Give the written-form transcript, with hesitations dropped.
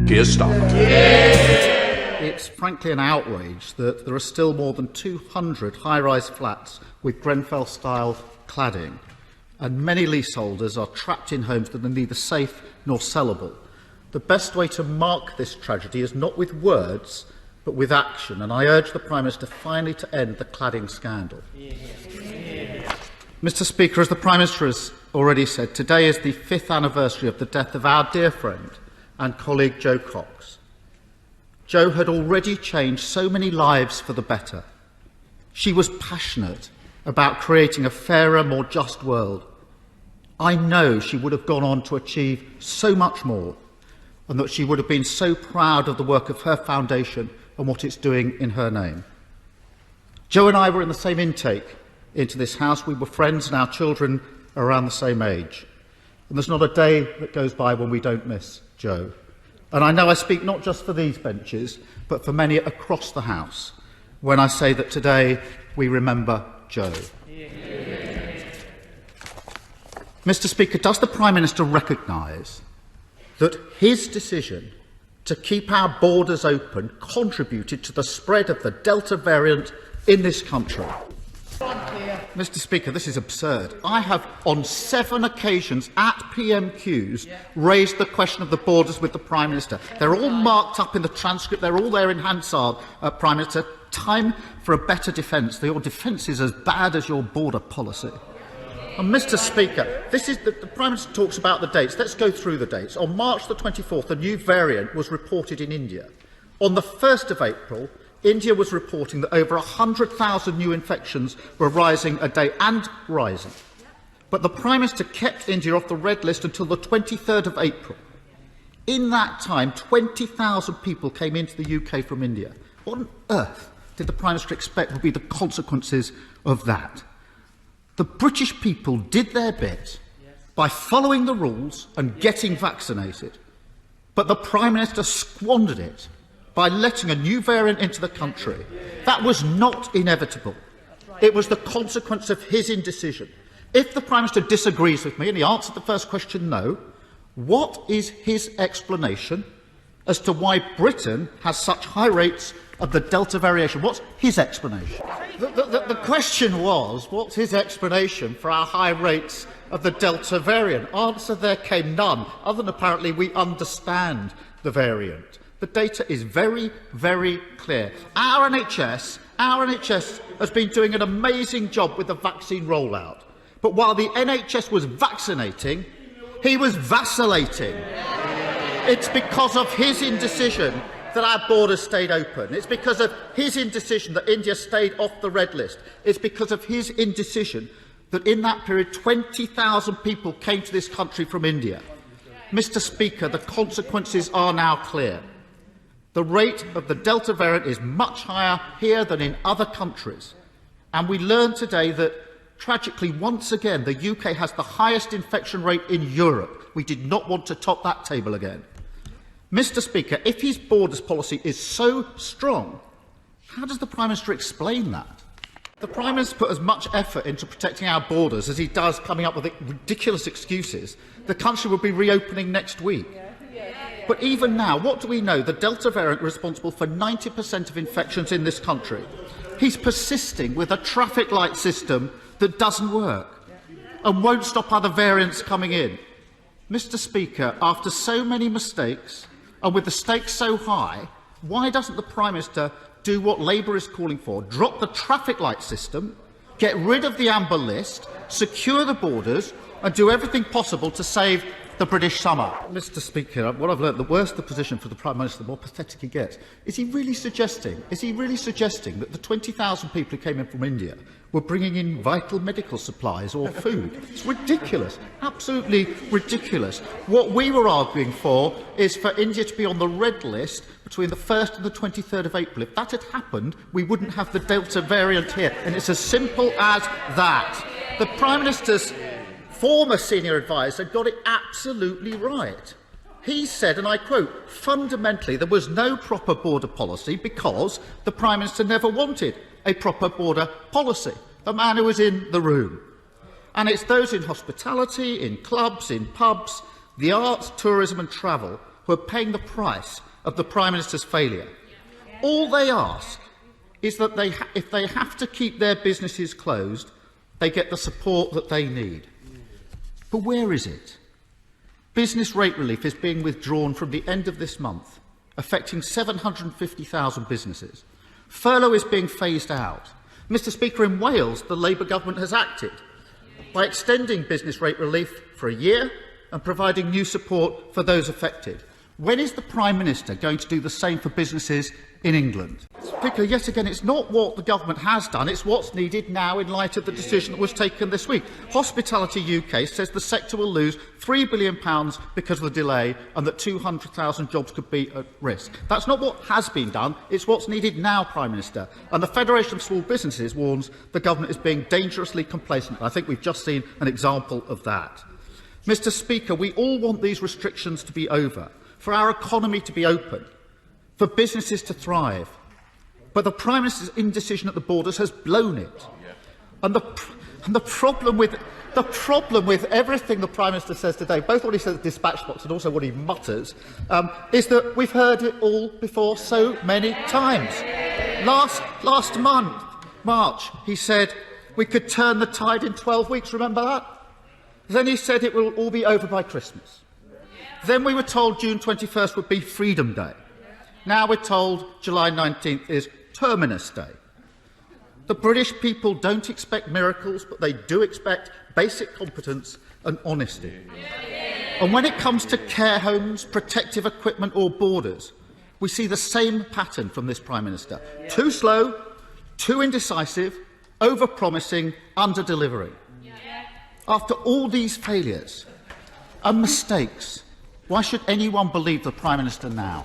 Keir Starmer. It's frankly an outrage that there are still more than 200 high-rise flats with Grenfell-style cladding, and many leaseholders are trapped in homes that are neither safe nor sellable. The best way to mark this tragedy is not with words, but with action, and I urge the Prime Minister finally to end the cladding scandal. Mr. Speaker, as the Prime Minister has already said, today is the 5th anniversary of the death of our dear friend and colleague Jo Cox. Jo had already changed so many lives for the better. She was passionate about creating a fairer, more just world. I know she would have gone on to achieve so much more, and that she would have been so proud of the work of her foundation and what it's doing in her name. Jo and I were in the same intake into this house. We were friends, and our children are around the same age. And there's not a day that goes by when we don't miss Jo. And I know I speak not just for these benches, but for many across the House, when I say that today we remember Jo. Mr. Speaker, does the Prime Minister recognise that his decision to keep our borders open contributed to the spread of the Delta variant in this country? Mr. Speaker, this is absurd. I have, on 7 occasions at PMQs, raised the question of the borders with the Prime Minister. They're all marked up in the transcript. They're all there in Hansard, Prime Minister. Time for a better defence. Your defence is as bad as your border policy. And Mr. Speaker, this is the Prime Minister talks about the dates. Let's go through the dates. On March the 24th, a new variant was reported in India. On the 1st of April, India was reporting that over 100,000 new infections were rising a day and rising. But the Prime Minister kept India off the red list until the 23rd of April. In that time, 20,000 people came into the UK from India. What on earth did the Prime Minister expect would be the consequences of that? The British people did their bit by following the rules and getting vaccinated, but the Prime Minister squandered it by letting a new variant into the country. That was not inevitable. It was the consequence of his indecision. If the Prime Minister disagrees with me, and he answered the first question no, what is his explanation as to why Britain has such high rates of the Delta variation? What's his explanation? The question was, what's his explanation for our high rates of the Delta variant? Answer, there came none, other than apparently we understand the variant. The data is very, very clear. Our NHS has been doing an amazing job with the vaccine rollout. But while the NHS was vaccinating, he was vacillating. It's because of his indecision that our borders stayed open. It's because of his indecision that India stayed off the red list. It's because of his indecision that in that period 20,000 people came to this country from India. Mr. Speaker, the consequences are now clear. The rate of the Delta variant is much higher here than in other countries. And we learned today that, tragically, once again, the UK has the highest infection rate in Europe. We did not want to top that table again. Mr. Speaker, if his borders policy is so strong, how does the Prime Minister explain that? The Prime Minister put as much effort into protecting our borders as he does coming up with ridiculous excuses. The country will be reopening next week. But even now, what do we know? The Delta variant is responsible for 90% of infections in this country. He's persisting with a traffic light system that doesn't work and won't stop other variants coming in. Mr. Speaker, after so many mistakes and with the stakes so high, why doesn't the Prime Minister do what Labour is calling for? Drop the traffic light system, get rid of the amber list, secure the borders and do everything possible to save the British summer. Mr. Speaker, what I've learned, the worse the position for the Prime Minister, the more pathetic he gets. Is he really suggesting that the 20,000 people who came in from India were bringing in vital medical supplies or food? It's ridiculous, absolutely ridiculous. What we were arguing for is for India to be on the red list between the 1st and the 23rd of April. If that had happened, we wouldn't have the Delta variant here. And it's as simple as that. The Prime Minister's former senior adviser got it absolutely right. He said, and I quote, fundamentally there was no proper border policy because the Prime Minister never wanted a proper border policy, the man who was in the room. And it's those in hospitality, in clubs, in pubs, the arts, tourism and travel who are paying the price of the Prime Minister's failure. All they ask is that if they have to keep their businesses closed, they get the support that they need. But where is it? Business rate relief is being withdrawn from the end of this month, affecting 750,000 businesses. Furlough is being phased out. Mr. Speaker, in Wales, the Labour government has acted by extending business rate relief for a year and providing new support for those affected. When is the Prime Minister going to do the same for businesses in England? Speaker, yet again, it's not what the government has done, it's what's needed now in light of the decision that was taken this week. Hospitality UK says the sector will lose £3 billion because of the delay and that 200,000 jobs could be at risk. That's not what has been done, it's what's needed now, Prime Minister. And the Federation of Small Businesses warns the government is being dangerously complacent. I think we've just seen an example of that. Mr. Speaker, we all want these restrictions to be over, for our economy to be open, for businesses to thrive. But the Prime Minister's indecision at the borders has blown it. And the problem with everything the Prime Minister says today, both what he says at dispatch box and also what he mutters, is that we've heard it all before so many times. Last month, March, he said we could turn the tide in 12 weeks. Remember that? Then he said it will all be over by Christmas. Then we were told June 21st would be Freedom Day. Now we're told July 19th is Terminus Day. The British people don't expect miracles, but they do expect basic competence and honesty. And when it comes to care homes, protective equipment or borders, we see the same pattern from this Prime Minister. Too slow, too indecisive, over-promising, under-delivering. After all these failures and mistakes, why should anyone believe the Prime Minister now?